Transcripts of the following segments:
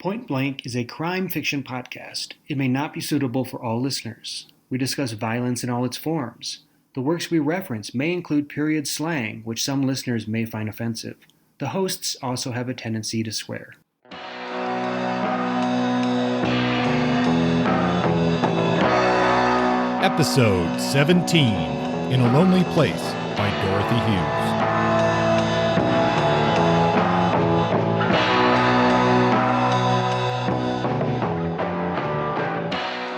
Point Blank is a crime fiction podcast. It may not be suitable for all listeners. We discuss violence in all its forms. The works we reference may include period slang, which some listeners may find offensive. The hosts also have a tendency to swear. Episode 17, In a Lonely Place by Dorothy Hughes.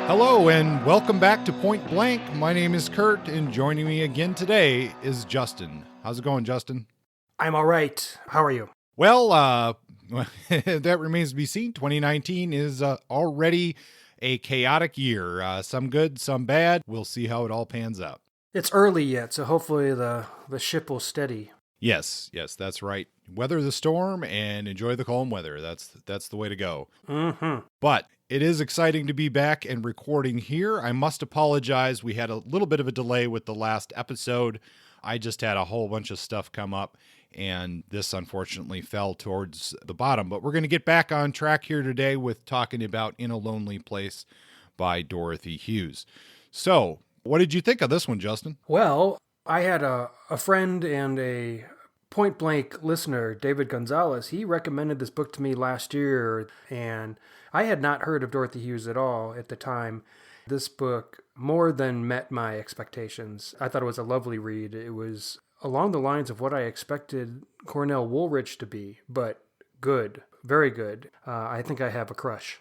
Hello and welcome back to Point Blank. My name is Kurt and joining me again today is Justin. How's it going, Justin? I'm all right. How are you? Well, that remains to be seen. 2019 is already a chaotic year. Some good, some bad. We'll see how it all pans out. It's early yet, so hopefully the ship will steady. Yes, that's right. Weather the storm and enjoy the calm weather. That's the way to go. Mm-hmm. But it is exciting to be back and recording here. I must apologize. We had a little bit of a delay with the last episode. I just had a whole bunch of stuff come up, and this unfortunately fell towards the bottom. But we're going to get back on track here today with talking about In a Lonely Place by Dorothy Hughes. So, what did you think of this one, Justin? Well, I had a friend and a Point Blank listener, David Gonzalez. He recommended this book to me last year, and I had not heard of Dorothy Hughes at all at the time. This book more than met my expectations. I thought it was a lovely read. It was along the lines of what I expected Cornell Woolrich to be, but good, very good. I think I have a crush.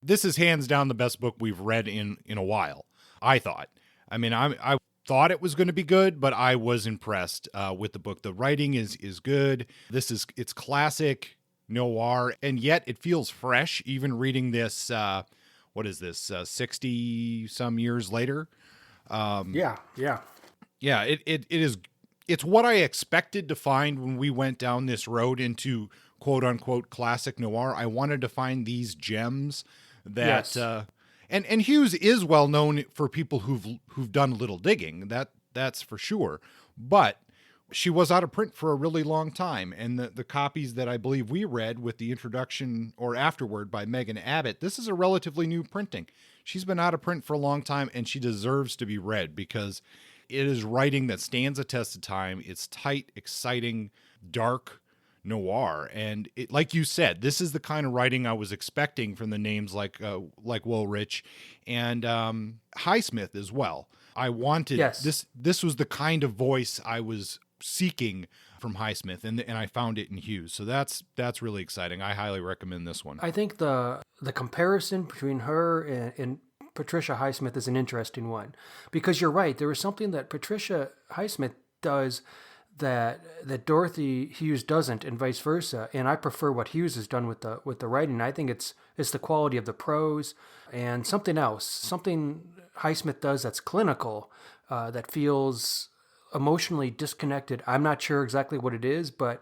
This is hands down the best book we've read in a while, I thought. I mean, I thought it was going to be good, but I was impressed with the book. The writing is good. It's classic noir, and yet it feels fresh, even reading this, what is this, 60 some years later? Yeah. Yeah, it's what I expected to find when we went down this road into quote unquote classic noir. I wanted to find these gems that, yes. And Hughes is well known for people who've done a little digging. That's for sure. But she was out of print for a really long time, and the copies that I believe we read with the introduction or afterward by Megan Abbott, this is a relatively new printing. She's been out of print for a long time, and she deserves to be read because it is writing that stands a test of time. It's tight, exciting, dark noir, and it, like you said, this is the kind of writing I was expecting from the names like Woolrich and Highsmith as well. I wanted this was the kind of voice I was seeking from Highsmith, and I found it in Hughes. So that's really exciting. I highly recommend this one. I think the comparison between her and Patricia Highsmith is an interesting one, because you're right. There is something that Patricia Highsmith does that Dorothy Hughes doesn't, and vice versa. And I prefer what Hughes has done with the writing. I think it's the quality of the prose and something else, something Highsmith does that's clinical, that feels emotionally disconnected. I'm not sure exactly what it is, but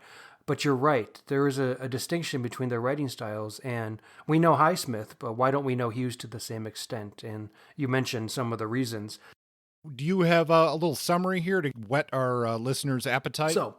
you're right. There is a distinction between their writing styles, and we know Highsmith, but why don't we know Hughes to the same extent? And you mentioned some of the reasons. Do you have a little summary here to whet our listeners' appetite? So,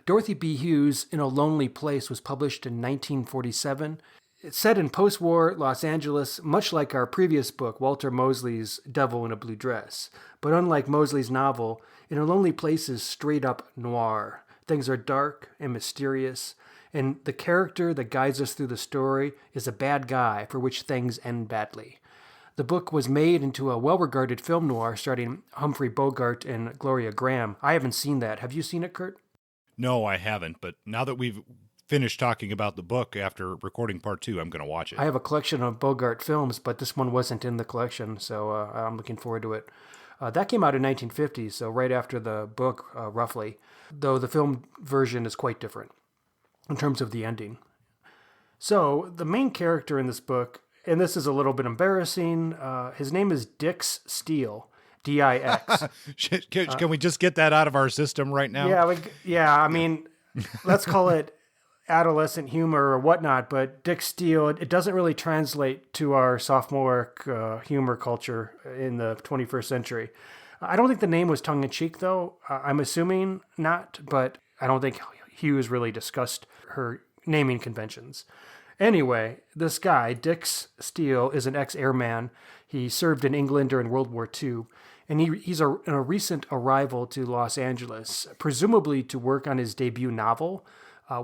Dorothy B. Hughes' In a Lonely Place was published in 1947. It's set in post-war Los Angeles, much like our previous book, Walter Mosley's Devil in a Blue Dress. But unlike Mosley's novel, In a Lonely Place is straight-up noir. Things are dark and mysterious, and the character that guides us through the story is a bad guy for which things end badly. The book was made into a well-regarded film noir starring Humphrey Bogart and Gloria Graham. I haven't seen that. Have you seen it, Kurt? No, I haven't. But now that we've finished talking about the book after recording part 2, I'm going to watch it. I have a collection of Bogart films, but this one wasn't in the collection, so I'm looking forward to it. That came out in 1950, so right after the book, roughly, though the film version is quite different in terms of the ending. So the main character in this book, and this is a little bit embarrassing, his name is Dix Steele, D-I-X. Can we just get that out of our system right now? I mean, let's call it adolescent humor or whatnot, but Dick Steele, it doesn't really translate to our sophomoric humor culture in the 21st century. I don't think the name was tongue-in-cheek, though. I'm assuming not, but I don't think Hughes really discussed her naming conventions. Anyway, this guy, Dix Steele, is an ex-airman. He served in England during World War II, and he's a recent arrival to Los Angeles, presumably to work on his debut novel.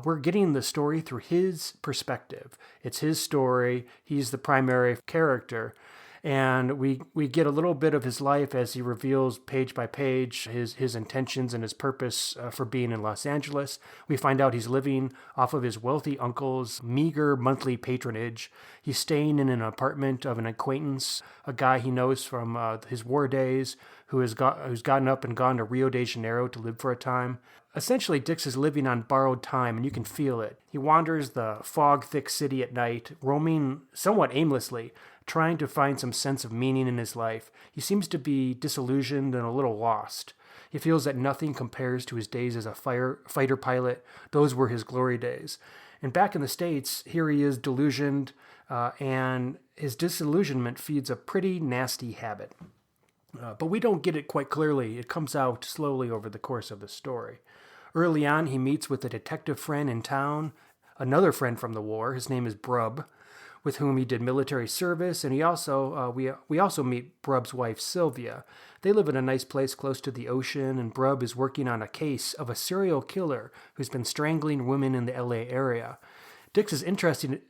We're getting the story through his perspective. It's his story. He's the primary character. And we get a little bit of his life as he reveals page by page his intentions and his purpose for being in Los Angeles. We find out he's living off of his wealthy uncle's meager monthly patronage. He's staying in an apartment of an acquaintance, a guy he knows from his war days, who's gotten up and gone to Rio de Janeiro to live for a time. Essentially, Dix is living on borrowed time, and you can feel it. He wanders the fog-thick city at night, roaming somewhat aimlessly, trying to find some sense of meaning in his life. He seems to be disillusioned and a little lost. He feels that nothing compares to his days as a fighter pilot. Those were his glory days. And back in the States, here he is delusioned, and his disillusionment feeds a pretty nasty habit. But we don't get it quite clearly. It comes out slowly over the course of the story. Early on, he meets with a detective friend in town, another friend from the war. His name is Brub, with whom he did military service, and we also meet Brub's wife, Sylvia. They live in a nice place close to the ocean, and Brub is working on a case of a serial killer who's been strangling women in the LA area. Dix is interested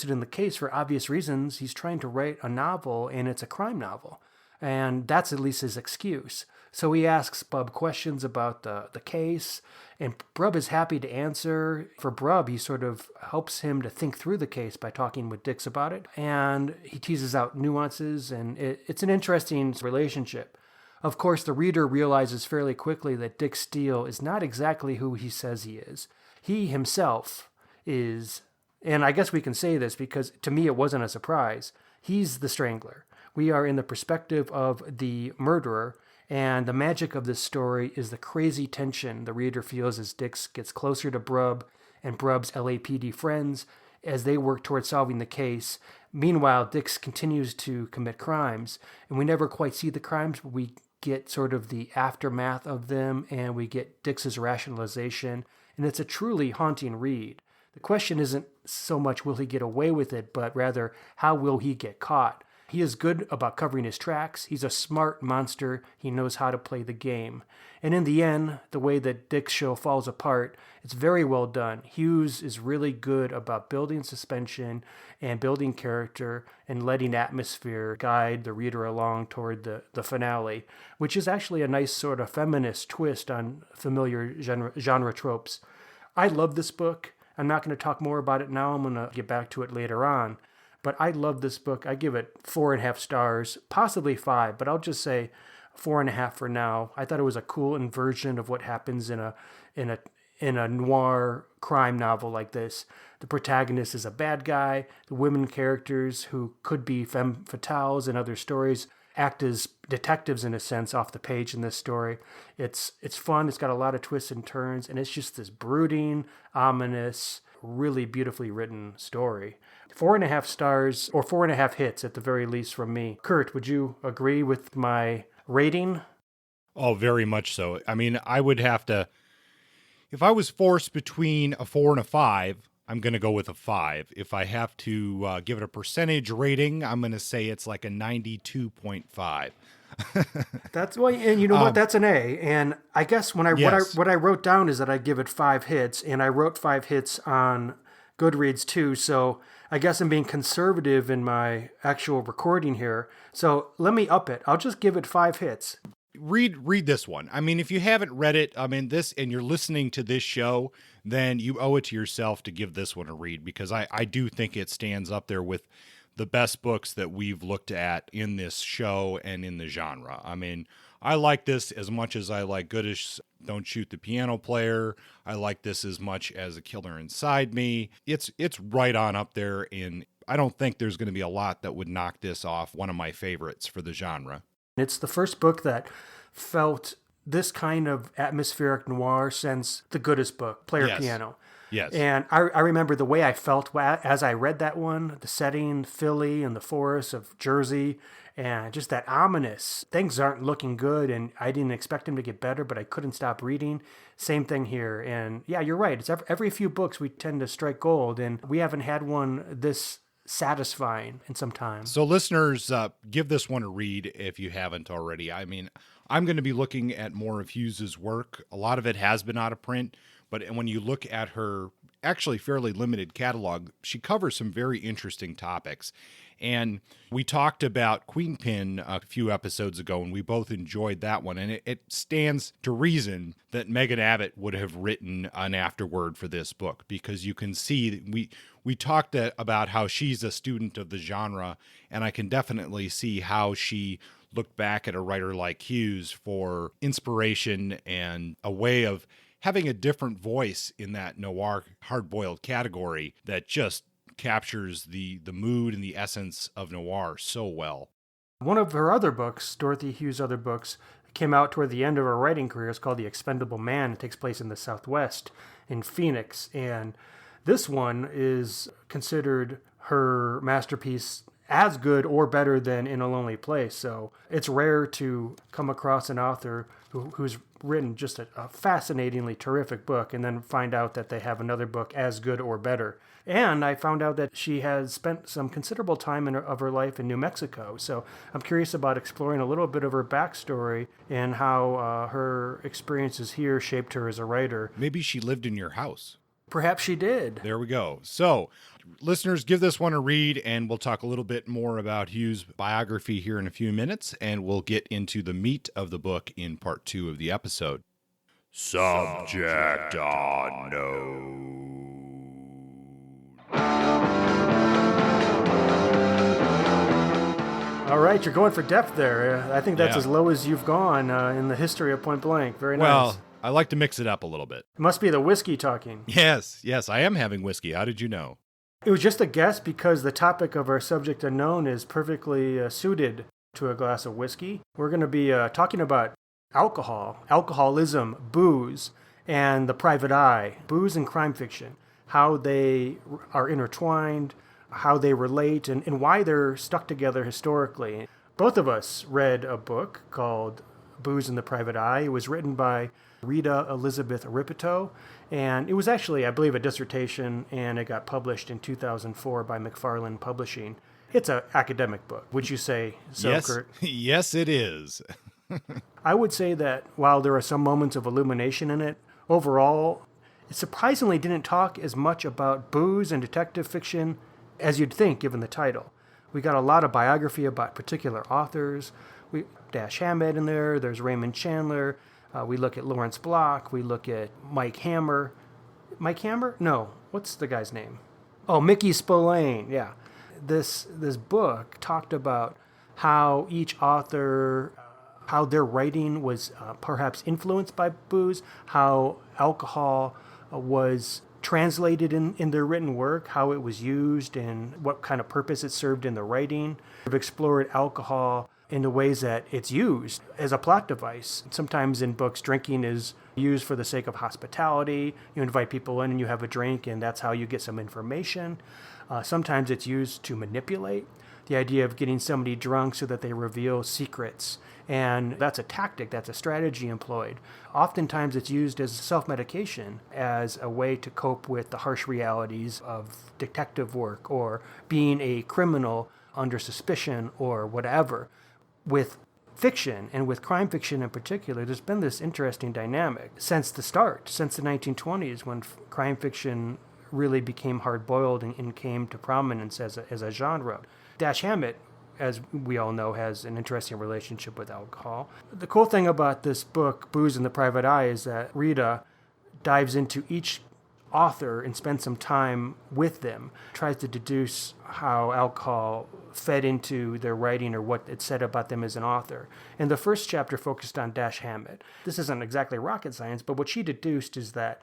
in the case for obvious reasons. He's trying to write a novel, and it's a crime novel. And that's at least his excuse. So he asks Brub questions about the case, and Brub is happy to answer. For Brub, he sort of helps him to think through the case by talking with Dix about it, and he teases out nuances, and it's an interesting relationship. Of course, the reader realizes fairly quickly that Dix Steele is not exactly who he says he is. He himself is, and I guess we can say this because to me it wasn't a surprise, he's the strangler. We are in the perspective of the murderer, and the magic of this story is the crazy tension the reader feels as Dix gets closer to Brub and Brub's LAPD friends as they work towards solving the case. Meanwhile, Dix continues to commit crimes, and we never quite see the crimes, but we get sort of the aftermath of them, and we get Dix's rationalization, and it's a truly haunting read. The question isn't so much will he get away with it, but rather how will he get caught? He is good about covering his tracks. He's a smart monster. He knows how to play the game. And in the end, the way that Dix show falls apart, it's very well done. Hughes is really good about building suspension and building character and letting atmosphere guide the reader along toward the finale, which is actually a nice sort of feminist twist on familiar genre tropes. I love this book. I'm not going to talk more about it now. I'm going to get back to it later on. But I love this book. I give it 4.5 stars, possibly 5, but I'll just say 4.5 for now. I thought it was a cool inversion of what happens in a noir crime novel like this. The protagonist is a bad guy. The women characters, who could be femme fatales in other stories, act as detectives in a sense off the page in this story. It's fun. It's got a lot of twists and turns, and it's just this brooding, ominous, really beautifully written story. 4.5 stars, or 4.5 hits at the very least from me. Kurt, would you agree with my rating? Oh, very much so. I mean, I would have to, if I was forced between a 4 and a 5, I'm going to go with a 5. If I have to give it a percentage rating, I'm going to say it's like a 92.5. That's why, and you know what? That's an A. And I guess what I wrote down is that I give it 5 hits, and I wrote 5 hits on Goodreads too. So I guess I'm being conservative in my actual recording here. So let me up it. I'll just give it 5 hits. Read this one. I mean, if you haven't read it, I mean, this, and you're listening to this show, then you owe it to yourself to give this one a read, because I do think it stands up there with the best books that we've looked at in this show and in the genre. I mean, I like this as much as I like Goodish Don't Shoot the Piano Player. I like this as much as A Killer Inside Me. It's right on up there, and I don't think there's going to be a lot that would knock this off one of my favorites for the genre. It's the first book that felt this kind of atmospheric noir since the Goodest book, Player Yes. Piano. Yes. And I remember the way I felt as I read that one, the setting, Philly and the forests of Jersey, and just that ominous, things aren't looking good, and I didn't expect them to get better, but I couldn't stop reading. Same thing here. And yeah, you're right. It's every few books we tend to strike gold, and we haven't had one this satisfying in some time. So, listeners, give this one a read if you haven't already. I mean, I'm going to be looking at more of Hughes's work. A lot of it has been out of print, but when you look at her actually fairly limited catalog, she covers some very interesting topics. And we talked about Queen Pin a few episodes ago, and we both enjoyed that one. And it stands to reason that Megan Abbott would have written an afterword for this book, because you can see that we talked about how she's a student of the genre, and I can definitely see how she looked back at a writer like Hughes for inspiration and a way of having a different voice in that noir hard-boiled category that just captures the mood and the essence of noir so well. One of her other books, Dorothy Hughes' other books, came out toward the end of her writing career. It's called The Expendable Man. It takes place in the Southwest in Phoenix. And this one is considered her masterpiece, as good or better than In a Lonely Place. So it's rare to come across an author who's written just a fascinatingly terrific book and then find out that they have another book as good or better. And I found out that she has spent some considerable time of her life in New Mexico. So I'm curious about exploring a little bit of her backstory and how her experiences here shaped her as a writer. Maybe she lived in your house. Perhaps she did. There we go. So, listeners, give this one a read, and we'll talk a little bit more about Hughes' biography here in a few minutes, and we'll get into the meat of the book in part 2 of the episode. Subject unknown. All right, you're going for depth there. I think that's Yeah. as low as you've gone in the history of Point Blank. Very nice. Well, I like to mix it up a little bit. It must be the whiskey talking. Yes, I am having whiskey. How did you know? It was just a guess because the topic of our subject unknown is perfectly suited to a glass of whiskey. We're going to be talking about alcohol, alcoholism, booze, and the private eye, booze and crime fiction, how they are intertwined, how they relate, and why they're stuck together historically. Both of us read a book called Booze and the Private Eye. It was written by Rita Elizabeth Ripito, and it was actually, I believe, a dissertation, and it got published in 2004 by McFarland Publishing. It's an academic book. Would you say so, Yes, Kurt? yes, it is. I would say that while there are some moments of illumination in it, overall, it surprisingly didn't talk as much about booze and detective fiction as you'd think, given the title. We got a lot of biography about particular authors. We Dash Hammett in there. There's Raymond Chandler. We look at Lawrence Block. We look at Mike Hammer. Mike Hammer? No. What's the guy's name? Oh, Mickey Spillane. Yeah. This book talked about how each author, how their writing was perhaps influenced by booze, how alcohol was translated in their written work, how it was used, and what kind of purpose it served in the writing. We've explored alcohol in the ways that it's used as a plot device. Sometimes in books, drinking is used for the sake of hospitality. You invite people in and you have a drink, and that's how you get some information. Sometimes it's used to manipulate. The idea of getting somebody drunk so that they reveal secrets. And that's a tactic, that's a strategy employed. Oftentimes it's used as self-medication, as a way to cope with the harsh realities of detective work or being a criminal under suspicion or whatever. With fiction, and with crime fiction in particular, there's been this interesting dynamic since the start, since the 1920s, when crime fiction really became hard-boiled and came to prominence as a genre. Dash Hammett, as we all know, has an interesting relationship with alcohol. The cool thing about this book, Booze and the Private Eye, is that Rita dives into each author and spends some time with them, tries to deduce how alcohol fed into their writing or what it said about them as an author. And the first chapter focused on Dash Hammett. This isn't exactly rocket science, but what she deduced is that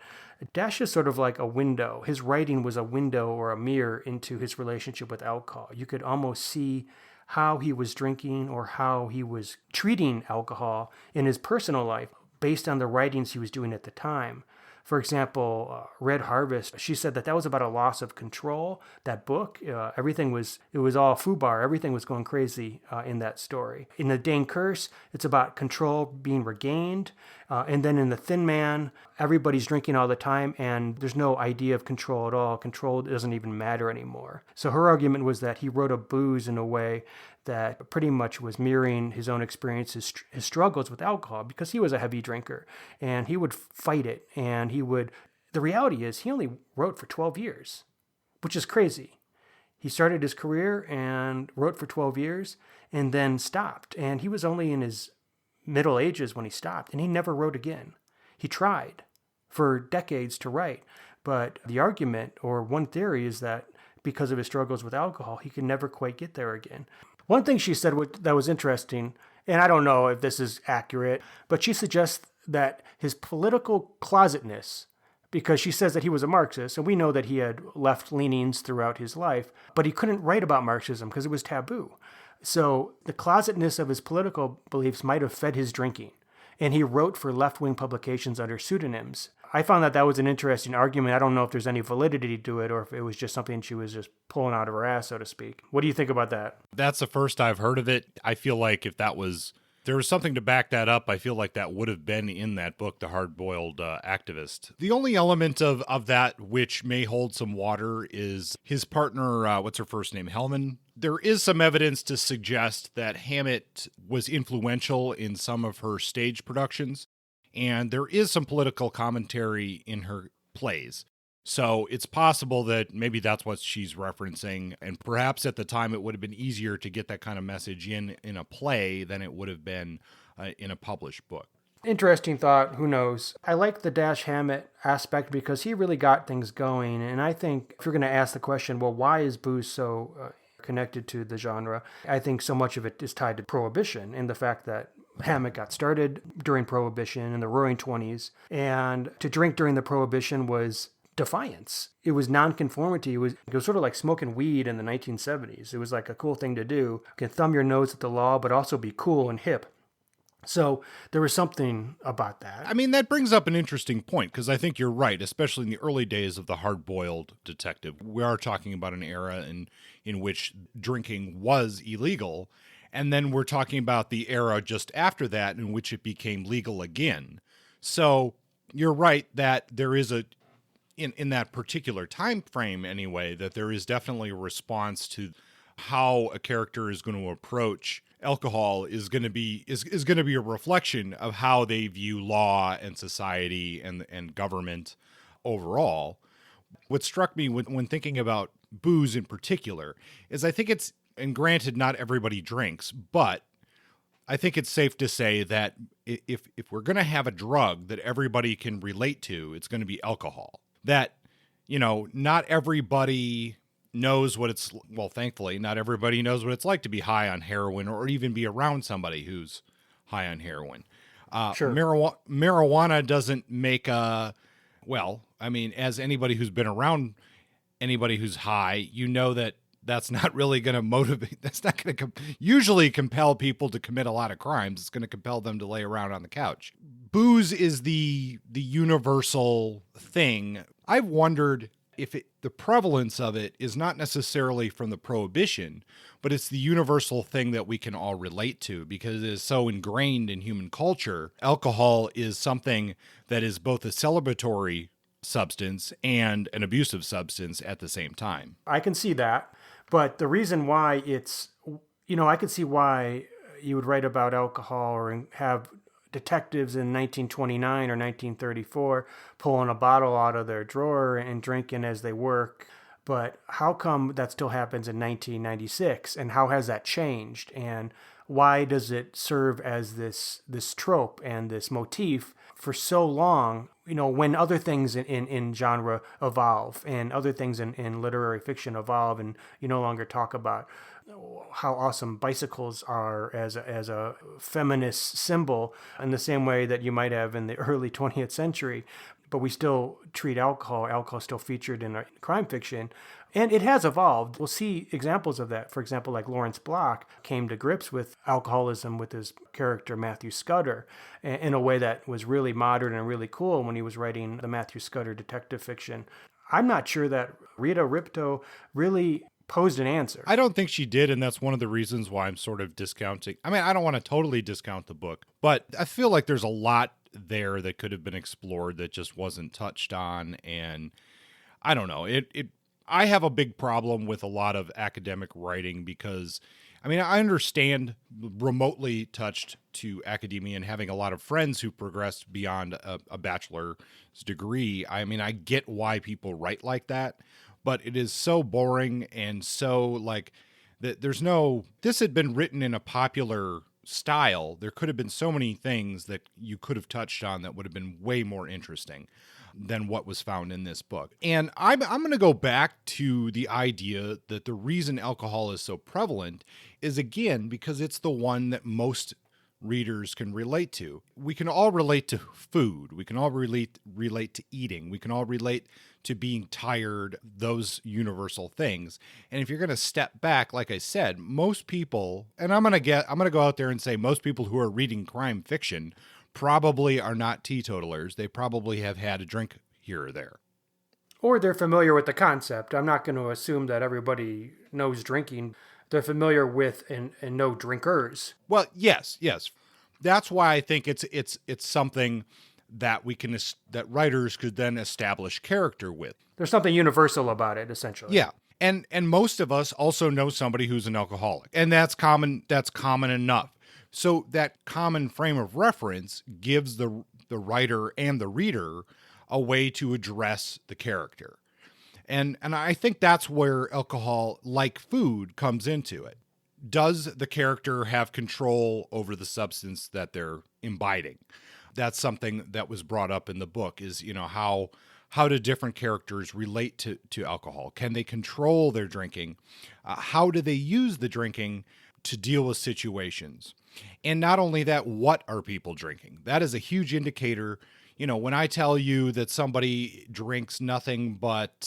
Dash is sort of like a window. His writing was a window or a mirror into his relationship with alcohol. You could almost see how he was drinking or how he was treating alcohol in his personal life based on the writings he was doing at the time. For example, Red Harvest, she said that was about a loss of control. That book, it was all foobar. Everything was going crazy in that story. In The Dane Curse, it's about control being regained. And then in The Thin Man, everybody's drinking all the time and there's no idea of control at all. Control doesn't even matter anymore. So her argument was that he wrote of booze in a way that pretty much was mirroring his own experiences, his struggles with alcohol, because he was a heavy drinker and he would fight it. And the reality is he only wrote for 12 years, which is crazy. He started his career and wrote for 12 years and then stopped. And he was only in his middle ages when he stopped, and he never wrote again. He tried for decades to write, but the argument, or one theory, is that because of his struggles with alcohol, he could never quite get there again. One thing she said that was interesting, and I don't know if this is accurate, but she suggests that his political closetness, because she says that he was a Marxist, and we know that he had left leanings throughout his life, but he couldn't write about Marxism because it was taboo. So the closetness of his political beliefs might have fed his drinking, and he wrote for left-wing publications under pseudonyms. I found that was an interesting argument. I don't know if there's any validity to it or if it was just something she was just pulling out of her ass, so to speak. What do you think about that? That's the first I've heard of it. I feel like if there was something to back that up, I feel like that would have been in that book, The Hard-Boiled Activist. The only element of that which may hold some water is his partner, what's her first name, Hellman. There is some evidence to suggest that Hammett was influential in some of her stage productions, and there is some political commentary in her plays. So it's possible that maybe that's what she's referencing, and perhaps at the time it would have been easier to get that kind of message in a play than it would have been in a published book. Interesting thought. Who knows? I like the Dash Hammett aspect because he really got things going, and I think if you're going to ask the question, well, why is booze so connected to the genre? I think so much of it is tied to Prohibition and the fact that Hammett got started during Prohibition in the Roaring 20s, and to drink during the Prohibition was defiance. It was nonconformity. It was sort of like smoking weed in the 1970s. It was like a cool thing to do. You can thumb your nose at the law, but also be cool and hip. So there was something about that. I mean, that brings up an interesting point, because I think you're right, especially in the early days of the hard-boiled detective. We are talking about an era in which drinking was illegal, and then we're talking about the era just after that in which it became legal again. So you're right that there is in that particular time frame anyway, that there is definitely a response to how a character is going to approach alcohol is going to be a reflection of how they view law and society and government overall. What struck me when thinking about booze in particular is I think it's, and granted not everybody drinks, but I think it's safe to say that if we're going to have a drug that everybody can relate to, it's going to be alcohol. That, not everybody knows what it's, well, thankfully, not everybody knows what it's like to be high on heroin or even be around somebody who's high on heroin. Sure. Marijuana doesn't make as anybody who's been around anybody who's high, that's not really going to motivate, that's not going to usually compel people to commit a lot of crimes. It's going to compel them to lay around on the couch. Booze is the universal thing. I've wondered if the prevalence of it is not necessarily from the Prohibition, but it's the universal thing that we can all relate to because it is so ingrained in human culture. Alcohol is something that is both a celebratory substance and an abusive substance at the same time. I can see that, but the reason why I could see why you would write about alcohol or have detectives in 1929 or 1934 pulling a bottle out of their drawer and drinking as they work. But how come that still happens in 1996? And how has that changed? And why does it serve as this trope and this motif for so long, when other things in genre evolve and other things in literary fiction evolve, and you no longer talk about how awesome bicycles are as a feminist symbol in the same way that you might have in the early 20th century. but we still treat alcohol. Alcohol is still featured in our crime fiction. And it has evolved. We'll see examples of that. For example, like Lawrence Block came to grips with alcoholism with his character Matthew Scudder in a way that was really modern and really cool when he was writing the Matthew Scudder detective fiction. I'm not sure that Rita Ripto really posed an answer. I don't think she did, and that's one of the reasons why I'm sort of discounting. I mean, I don't want to totally discount the book, but I feel like there's a lot there that could have been explored that just wasn't touched on, and I don't know. I have a big problem with a lot of academic writing because, I mean, I understand remotely touched to academia and having a lot of friends who progressed beyond a bachelor's degree. I mean, I get why people write like that, but it is so boring and so like that this had been written in a popular style. There could have been so many things that you could have touched on that would have been way more interesting than what was found in this book. And I'm going to go back to the idea that the reason alcohol is so prevalent is, again, because it's the one that most readers can relate to. We can all relate to food. We can all relate to eating. We can all relate to being tired, those universal things. And if you're going to step back, like I said, most people, and I'm going to go out there and say most people who are reading crime fiction probably are not teetotalers. They probably have had a drink here or there. Or they're familiar with the concept. I'm not going to assume that everybody knows drinking. They're familiar with and know drinkers. Well, yes. That's why I think it's something that that writers could then establish character with. There's something universal about it, essentially. Yeah. And most of us also know somebody who's an alcoholic. And that's common enough. So that common frame of reference gives the writer and the reader a way to address the character. And I think that's where alcohol, like food, comes into it. Does the character have control over the substance that they're imbibing? That's something that was brought up in the book is, how do different characters relate to alcohol? Can they control their drinking? How do they use the drinking to deal with situations? And not only that, what are people drinking? That is a huge indicator. When I tell you that somebody drinks nothing but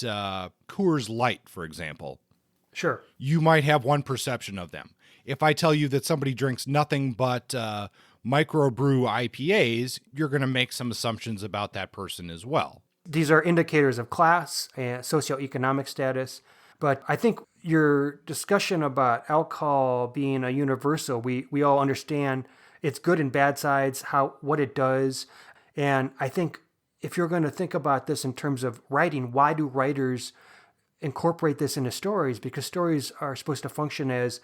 Coors Light, for example, sure, you might have one perception of them. If I tell you that somebody drinks nothing but microbrew IPAs, you're going to make some assumptions about that person as well. These are indicators of class and socioeconomic status. But I think your discussion about alcohol being a universal, we all understand its good and bad sides, what it does. And I think if you're going to think about this in terms of writing, why do writers incorporate this into stories? Because stories are supposed to function as,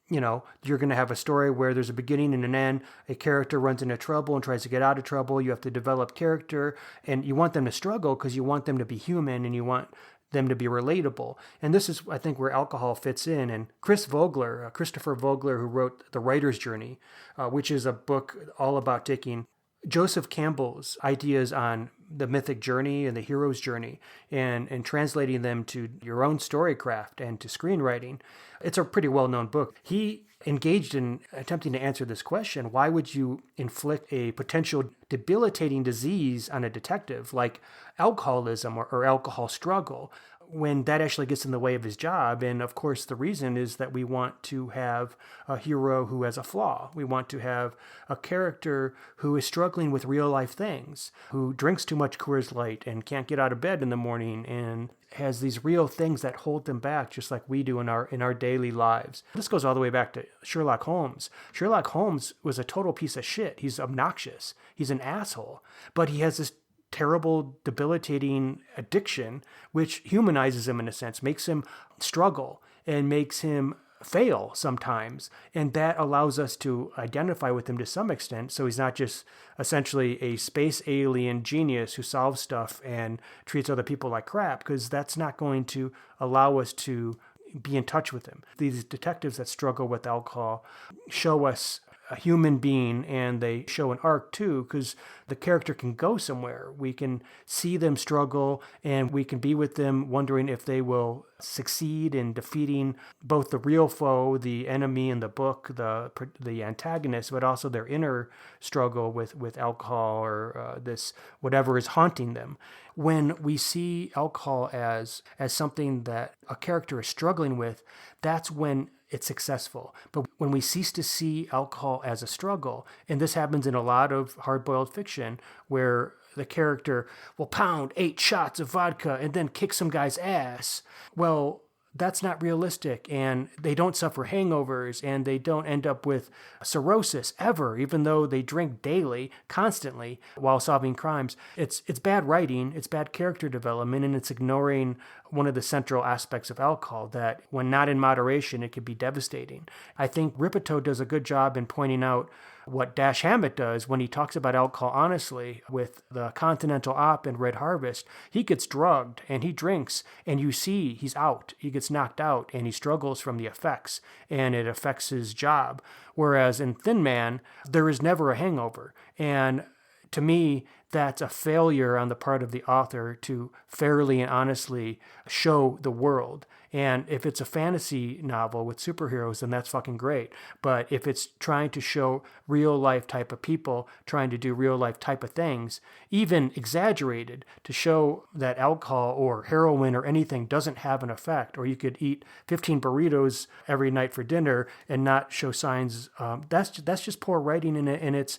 you're going to have a story where there's a beginning and an end. A character runs into trouble and tries to get out of trouble. You have to develop character, and you want them to struggle because you want them to be human and you want them to be relatable. And this is, I think, where alcohol fits in. And Christopher Vogler, who wrote The Writer's Journey, which is a book all about taking Joseph Campbell's ideas on the mythic journey and the hero's journey and translating them to your own storycraft and to screenwriting. It's a pretty well-known book. He engaged in attempting to answer this question: why would you inflict a potential debilitating disease on a detective like alcoholism or alcohol struggle when that actually gets in the way of his job? And of course, the reason is that we want to have a hero who has a flaw. We want to have a character who is struggling with real life things, who drinks too much Coors Light and can't get out of bed in the morning and has these real things that hold them back, just like we do in our daily lives. This goes all the way back to Sherlock Holmes. Sherlock Holmes was a total piece of shit. He's obnoxious. He's an asshole. But he has this terrible, debilitating addiction, which humanizes him in a sense, makes him struggle and makes him fail sometimes. And that allows us to identify with him to some extent. So he's not just essentially a space alien genius who solves stuff and treats other people like crap, because that's not going to allow us to be in touch with him. These detectives that struggle with alcohol show us a human being, and they show an arc too, because the character can go somewhere. We can see them struggle, and we can be with them wondering if they will succeed in defeating both the real foe, the enemy in the book, the antagonist, but also their inner struggle with alcohol or this whatever is haunting them. When we see alcohol as something that a character is struggling with, that's when it's successful. But when we cease to see alcohol as a struggle, and this happens in a lot of hard-boiled fiction, where the character will pound 8 shots of vodka and then kick some guy's ass. Well, that's not realistic, and they don't suffer hangovers, and they don't end up with cirrhosis ever, even though they drink daily, constantly, while solving crimes. It's bad writing, it's bad character development, and it's ignoring one of the central aspects of alcohol, that when not in moderation, it can be devastating. I think Ripito does a good job in pointing out what Dash Hammett does when he talks about alcohol honestly with the Continental Op and Red Harvest. He gets drugged and he drinks, and you see he's out. He gets knocked out and he struggles from the effects, and it affects his job. Whereas in Thin Man, there is never a hangover. And to me, that's a failure on the part of the author to fairly and honestly show the world. And if it's a fantasy novel with superheroes, then that's fucking great. But if it's trying to show real life type of people, trying to do real life type of things, even exaggerated to show that alcohol or heroin or anything doesn't have an effect, or you could eat 15 burritos every night for dinner and not show signs, that's just poor writing, and it's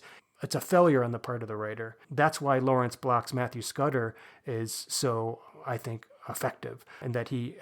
a failure on the part of the writer. That's why Lawrence Block's Matthew Scudder is so, I think, effective, and that he,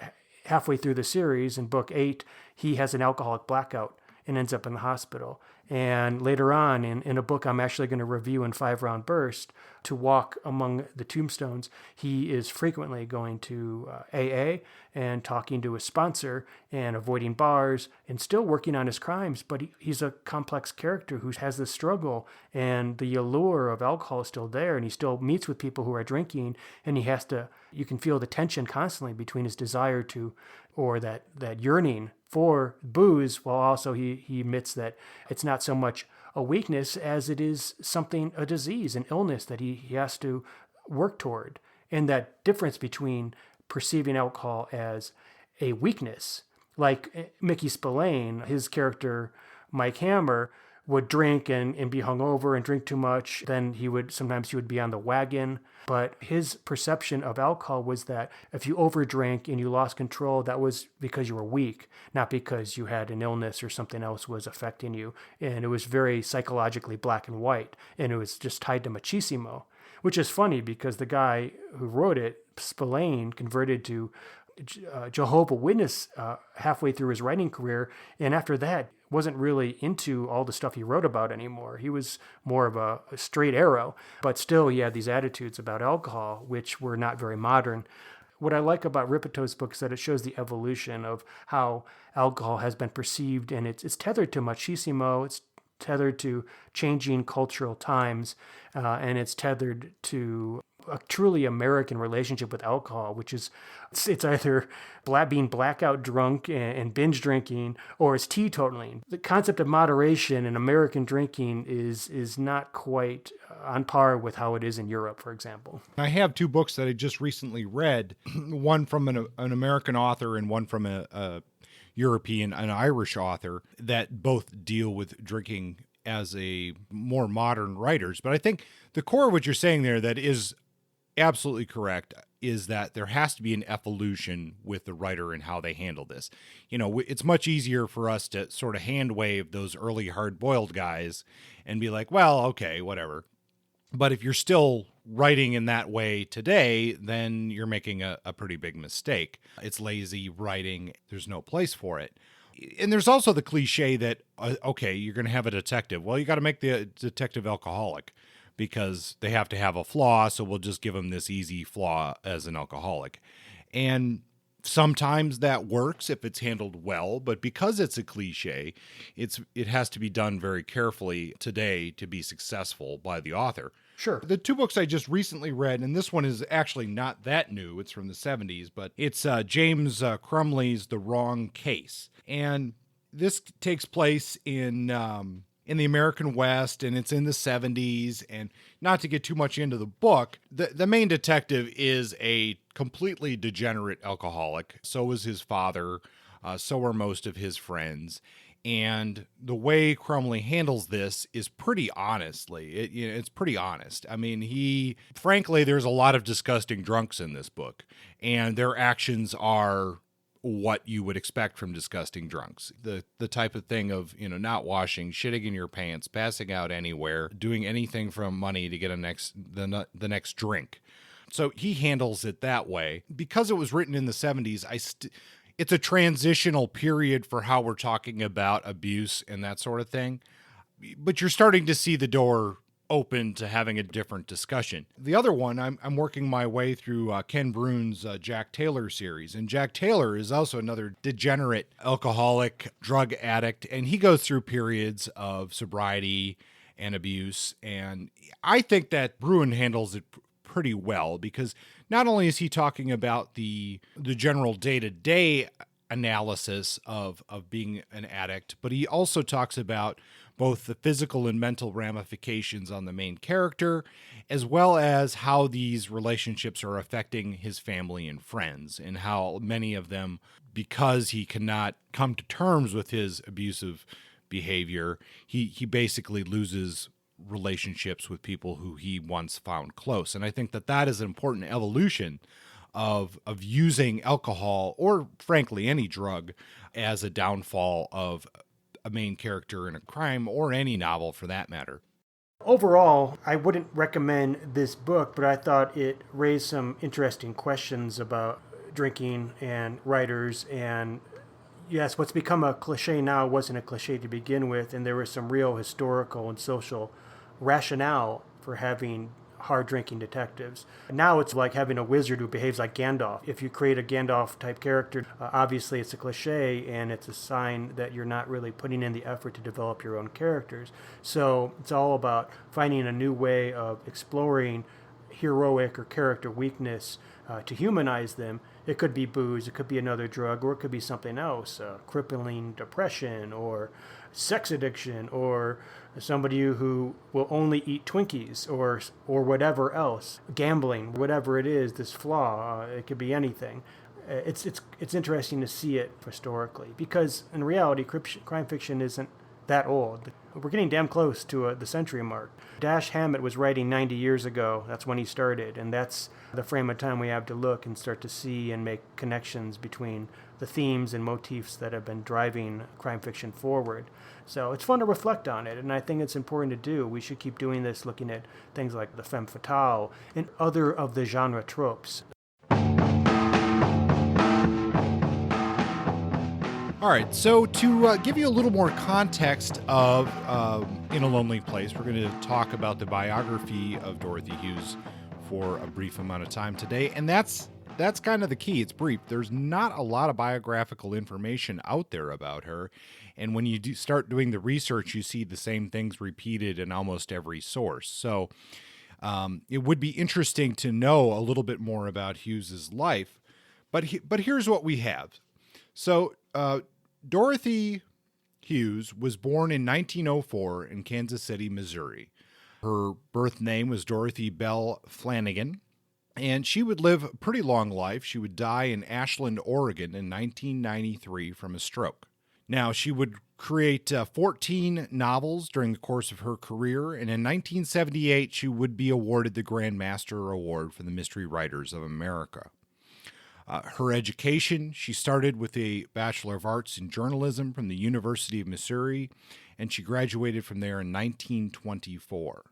halfway through the series, in book 8, he has an alcoholic blackout and ends up in the hospital. And later on, in a book I'm actually going to review in 5-round burst, To Walk Among the Tombstones, he is frequently going to AA and talking to his sponsor and avoiding bars and still working on his crimes. But he's a complex character who has this struggle, and the allure of alcohol is still there, and he still meets with people who are drinking, and he has to, you can feel the tension constantly between his desire to, or that yearning for booze, while also he admits that it's not so much a weakness as it is something, a disease, an illness that he has to work toward. And that difference between perceiving alcohol as a weakness, like Mickey Spillane, his character Mike Hammer, would drink and be hungover and drink too much. Then sometimes he would be on the wagon. But his perception of alcohol was that if you overdrank and you lost control, that was because you were weak, not because you had an illness or something else was affecting you. And it was very psychologically black and white. And it was just tied to machismo, which is funny because the guy who wrote it, Spillane, converted to Jehovah's Witness halfway through his writing career, and after that wasn't really into all the stuff he wrote about anymore. He was more of a straight arrow, but still he had these attitudes about alcohol which were not very modern. What I like about Ripeto's book is that it shows the evolution of how alcohol has been perceived, and it's tethered to machismo, it's tethered to changing cultural times, and it's tethered to a truly American relationship with alcohol, which is it's either being blackout drunk and binge drinking, or it's teetotaling. The concept of moderation in American drinking is not quite on par with how it is in Europe, for example. I have 2 books that I just recently read, one from an American author and one from a European, an Irish author, that both deal with drinking as a more modern writers. But I think the core of what you're saying there that is absolutely correct is that there has to be an evolution with the writer and how they handle this. You know, it's much easier for us to sort of hand wave those early hard-boiled guys and be like, well, okay, whatever. But if you're still writing in that way today, then you're making a pretty big mistake. It's lazy writing. There's no place for it. And there's also the cliche that, okay, you're going to have a detective. Well, you got to make the detective alcoholic, because they have to have a flaw, so we'll just give them this easy flaw as an alcoholic. And sometimes that works if it's handled well, but because it's a cliche, it has to be done very carefully today to be successful by the author. Sure. The 2 books I just recently read, and this one is actually not that new, it's from the 70s, but it's James Crumley's The Wrong Case. And this takes place in the American West, and it's in the 70s. And not to get too much into the book, the main detective is a completely degenerate alcoholic. So was his father. So were most of his friends. And the way Crumley handles this is pretty honestly. It's pretty honest. I mean, frankly, there's a lot of disgusting drunks in this book, and their actions are what you would expect from disgusting drunks. The type of thing of, not washing, shitting in your pants, passing out anywhere, doing anything from money to get the next drink. So he handles it that way. Because it was written in the 70s, it's a transitional period for how we're talking about abuse and that sort of thing. But you're starting to see the door open to having a different discussion. The other one, I'm working my way through Ken Brune's Jack Taylor series. And Jack Taylor is also another degenerate alcoholic, drug addict. And he goes through periods of sobriety and abuse. And I think that Brune handles it pretty well, because not only is he talking about the general day-to-day analysis of being an addict, but he also talks about both the physical and mental ramifications on the main character, as well as how these relationships are affecting his family and friends, and how many of them, because he cannot come to terms with his abusive behavior, he basically loses relationships with people who he once found close. And I think that is an important evolution of using alcohol, or frankly any drug, as a downfall of a main character in a crime, or any novel for that matter. Overall, I wouldn't recommend this book, but I thought it raised some interesting questions about drinking and writers. And yes, what's become a cliche now wasn't a cliche to begin with, and there was some real historical and social rationale for having hard drinking detectives. Now it's like having a wizard who behaves like Gandalf. If you create a Gandalf type character, obviously it's a cliche, and it's a sign that you're not really putting in the effort to develop your own characters. So it's all about finding a new way of exploring heroic or character weakness to humanize them. It could be booze, it could be another drug, or it could be something else, crippling depression, or sex addiction, or somebody who will only eat Twinkies, or whatever else, gambling, whatever it is, this flaw. It could be anything. It's interesting to see it historically, because in reality, crime fiction isn't that old. We're getting damn close to the century mark. Dash Hammett was writing 90 years ago. That's when he started, and that's the frame of time we have to look and start to see and make connections between the themes and motifs that have been driving crime fiction forward. So it's fun to reflect on it, and I think it's important to do. We should keep doing this, looking at things like the femme fatale and other of the genre tropes. All right, so to give you a little more context of In a Lonely Place, we're going to talk about the biography of Dorothy Hughes for a brief amount of time today, and that's kind of the key. It's brief. There's not a lot of biographical information out there about her, and when you start doing the research, you see the same things repeated in almost every source. So it would be interesting to know a little bit more about Hughes's life, but here's what we have. So Dorothy Hughes was born in 1904 in Kansas City, Missouri. Her birth name was Dorothy Bell Flanagan, and she would live a pretty long life. She would die in Ashland, Oregon in 1993 from a stroke. Now, she would create 14 novels during the course of her career, and in 1978, she would be awarded the Grand Master Award for the Mystery Writers of America. Her education, she started with a Bachelor of Arts in Journalism from the University of Missouri, and she graduated from there in 1924.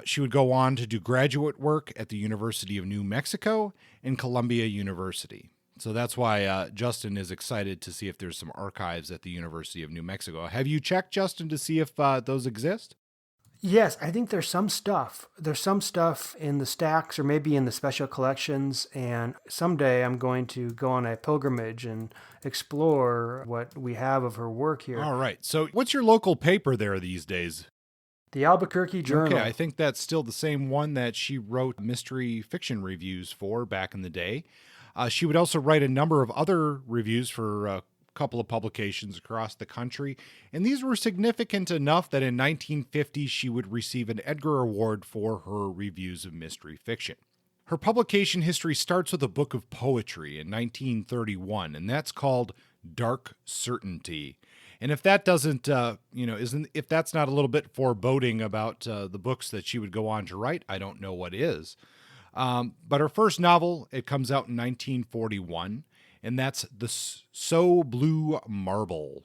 She would go on to do graduate work at the University of New Mexico and Columbia University. So that's why Justin is excited to see if there's some archives at the University of New Mexico. Have you checked, Justin, to see if those exist? Yes, I think there's some stuff. There's some stuff in the stacks or maybe in the special collections, and someday I'm going to go on a pilgrimage and explore what we have of her work here. All right. So what's your local paper there these days? The Albuquerque Journal. Okay, I think that's still the same one that she wrote mystery fiction reviews for back in the day. She would also write a number of other reviews for couple of publications across the country, and these were significant enough that in 1950 she would receive an Edgar Award for her reviews of mystery fiction. Her publication history starts with a book of poetry in 1931, and that's called Dark Certainty. And if that doesn't, if that's not a little bit foreboding about the books that she would go on to write, I don't know what is. But her first novel, it comes out in 1941, and that's The So Blue Marble.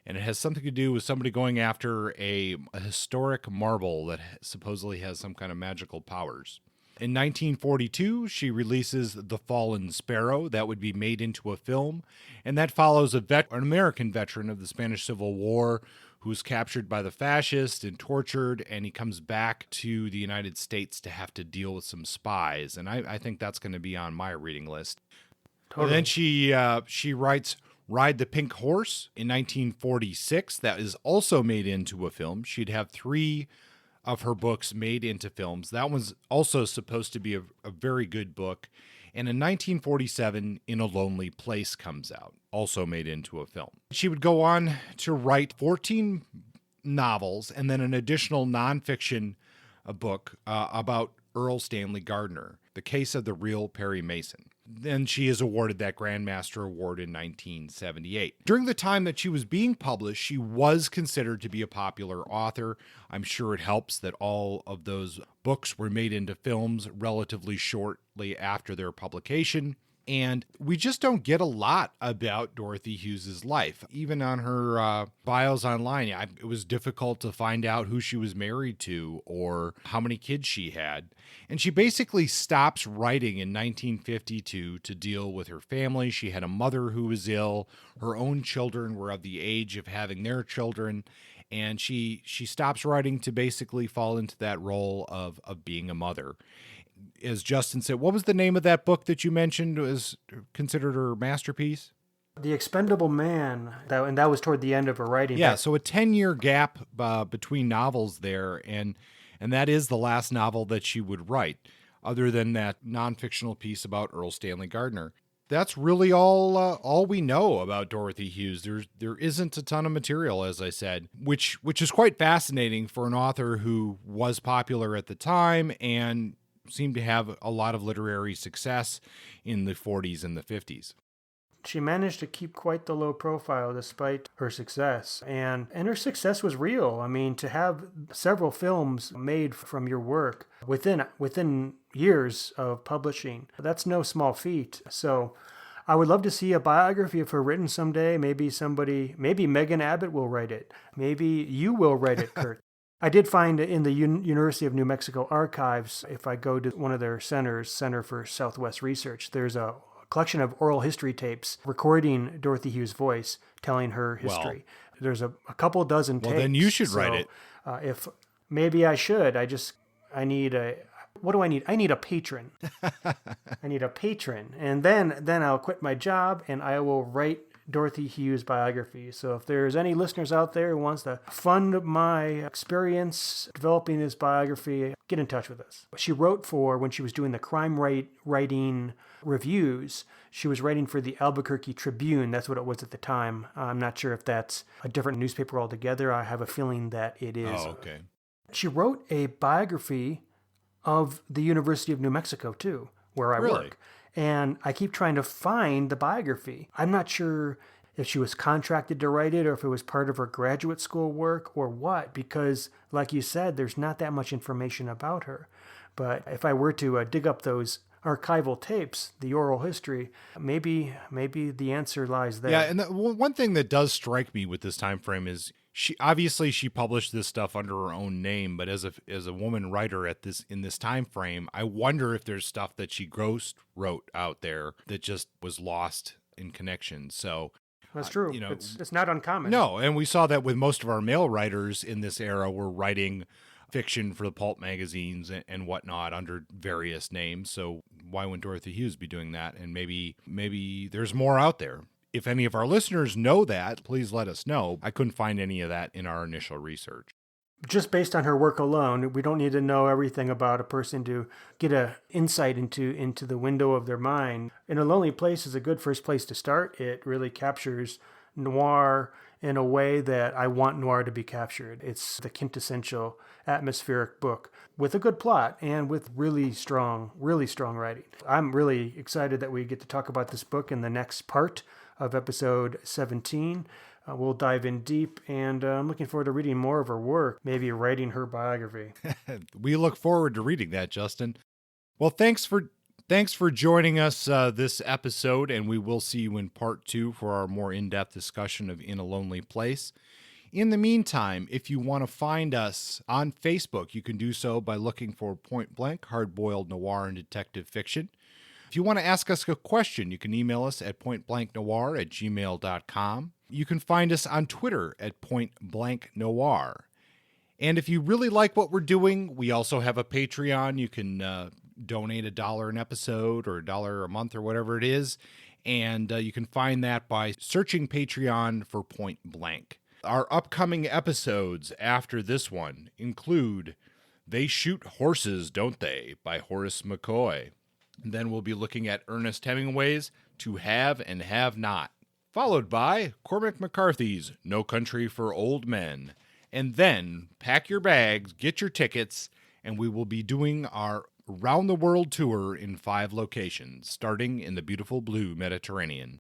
And it has something to do with somebody going after a historic marble that supposedly has some kind of magical powers. In 1942, she releases The Fallen Sparrow. That would be made into a film. And that follows an American veteran of the Spanish Civil War who was captured by the fascists and tortured, and he comes back to the United States to have to deal with some spies. And I think that's going to be on my reading list. Totally. And then she writes Ride the Pink Horse in 1946. That is also made into a film. She'd have 3 of her books made into films. That one's also supposed to be a very good book. And in 1947, In a Lonely Place comes out, also made into a film. She would go on to write 14 novels and then an additional nonfiction book about Earl Stanley Gardner, The Case of the Real Perry Mason. Then she is awarded that Grandmaster Award in 1978. During the time that she was being published, she was considered to be a popular author. I'm sure it helps that all of those books were made into films relatively shortly after their publication. And we just don't get a lot about Dorothy Hughes's life. Even on her bios online, it was difficult to find out who she was married to or how many kids she had. And she basically stops writing in 1952 to deal with her family. She had a mother who was ill. Her own children were of the age of having their children. And she stops writing to basically fall into that role of being a mother. As Justin said, what was the name of that book that you mentioned was considered her masterpiece? The Expendable Man, and that was toward the end of her writing. Yeah, so a 10-year gap between novels there, and that is the last novel that she would write, other than that non-fictional piece about Earl Stanley Gardner. That's really all we know about Dorothy Hughes. There isn't a ton of material, as I said, which is quite fascinating for an author who was popular at the time and seemed to have a lot of literary success in the 40s and the 50s. She managed to keep quite the low profile despite her success, and her success was real. I mean, to have several films made from your work within years of publishing, that's no small feat. So I would love to see a biography of her written someday. Maybe Megan Abbott will write it. Maybe you will write it, Kurt. I did find in the University of New Mexico archives, if I go to one of their centers, Center for Southwest Research, there's a collection of oral history tapes recording Dorothy Hughes' voice, telling her history. Well, there's a couple dozen tapes. Well, then you should write it. If maybe I should. I need what do I need? I need a patron. I need a patron. And then I'll quit my job and I will write Dorothy Hughes biography. So if there's any listeners out there who wants to fund my experience developing this biography, get in touch with us. She wrote when she was doing the crime writing reviews, she was writing for the Albuquerque Tribune. That's what it was at the time. I'm not sure if that's a different newspaper altogether. I have a feeling that it is. Oh, okay. She wrote a biography of the University of New Mexico, too, where I work. And I keep trying to find the biography. I'm not sure if she was contracted to write it or if it was part of her graduate school work or what, because like you said, there's not that much information about her. But if I were to dig up those archival tapes, the oral history, maybe the answer lies there. Yeah, and one thing that does strike me with this time frame is she published this stuff under her own name, but as a woman writer in this time frame, I wonder if there's stuff that she ghost wrote out there that just was lost in connection. So that's true. It's not uncommon. No, and we saw that with most of our male writers in this era were writing fiction for the pulp magazines and whatnot under various names. So why wouldn't Dorothy Hughes be doing that? And maybe there's more out there. If any of our listeners know that, please let us know. I couldn't find any of that in our initial research. Just based on her work alone, we don't need to know everything about a person to get an insight into the window of their mind. In a Lonely Place is a good first place to start. It really captures noir in a way that I want noir to be captured. It's the quintessential atmospheric book with a good plot and with really strong writing. I'm really excited that we get to talk about this book in the next part of episode 17. We'll dive in deep, and I'm looking forward to reading more of her work, maybe writing her biography. We look forward to reading that, Justin. Well, thanks for joining us this episode, and we will see you in part 2 for our more in-depth discussion of In a Lonely Place. In the meantime, if you want to find us on Facebook, you can do so by looking for Point Blank, Hard-Boiled Noir and Detective Fiction. If you want to ask us a question, you can email us at pointblanknoir@gmail.com. You can find us on Twitter at pointblanknoir. And if you really like what we're doing, we also have a Patreon. You can donate $1 an episode or $1 a month or whatever it is. And you can find that by searching Patreon for Point Blank. Our upcoming episodes after this one include They Shoot Horses, Don't They? By Horace McCoy. And then we'll be looking at Ernest Hemingway's To Have and Have Not, followed by Cormac McCarthy's No Country for Old Men. And then pack your bags, get your tickets, and we will be doing our round the world tour in 5 locations, starting in the beautiful blue Mediterranean.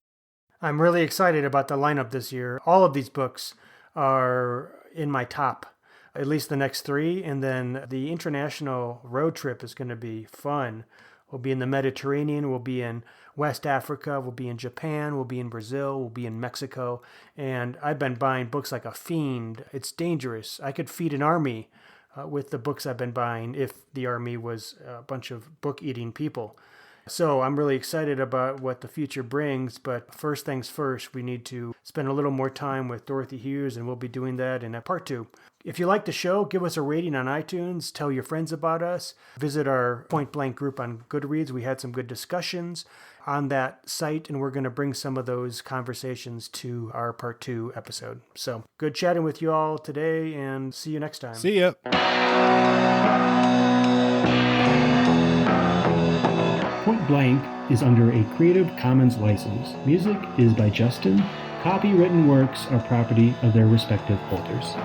I'm really excited about the lineup this year. All of these books are in my top, at least the next 3. And then the international road trip is going to be fun. We'll be in the Mediterranean, we'll be in West Africa, we'll be in Japan, we'll be in Brazil, we'll be in Mexico. And I've been buying books like a fiend. It's dangerous. I could feed an army with the books I've been buying if the army was a bunch of book-eating people. So I'm really excited about what the future brings, but first things first, we need to spend a little more time with Dorothy Hughes, and we'll be doing that in part 2. If you like the show, give us a rating on iTunes, tell your friends about us, visit our Point Blank group on Goodreads. We had some good discussions on that site, and we're going to bring some of those conversations to our part 2 episode. So good chatting with you all today, and see you next time. See ya. Point Blank is under a Creative Commons license. Music is by Justin. Copywritten works are property of their respective holders.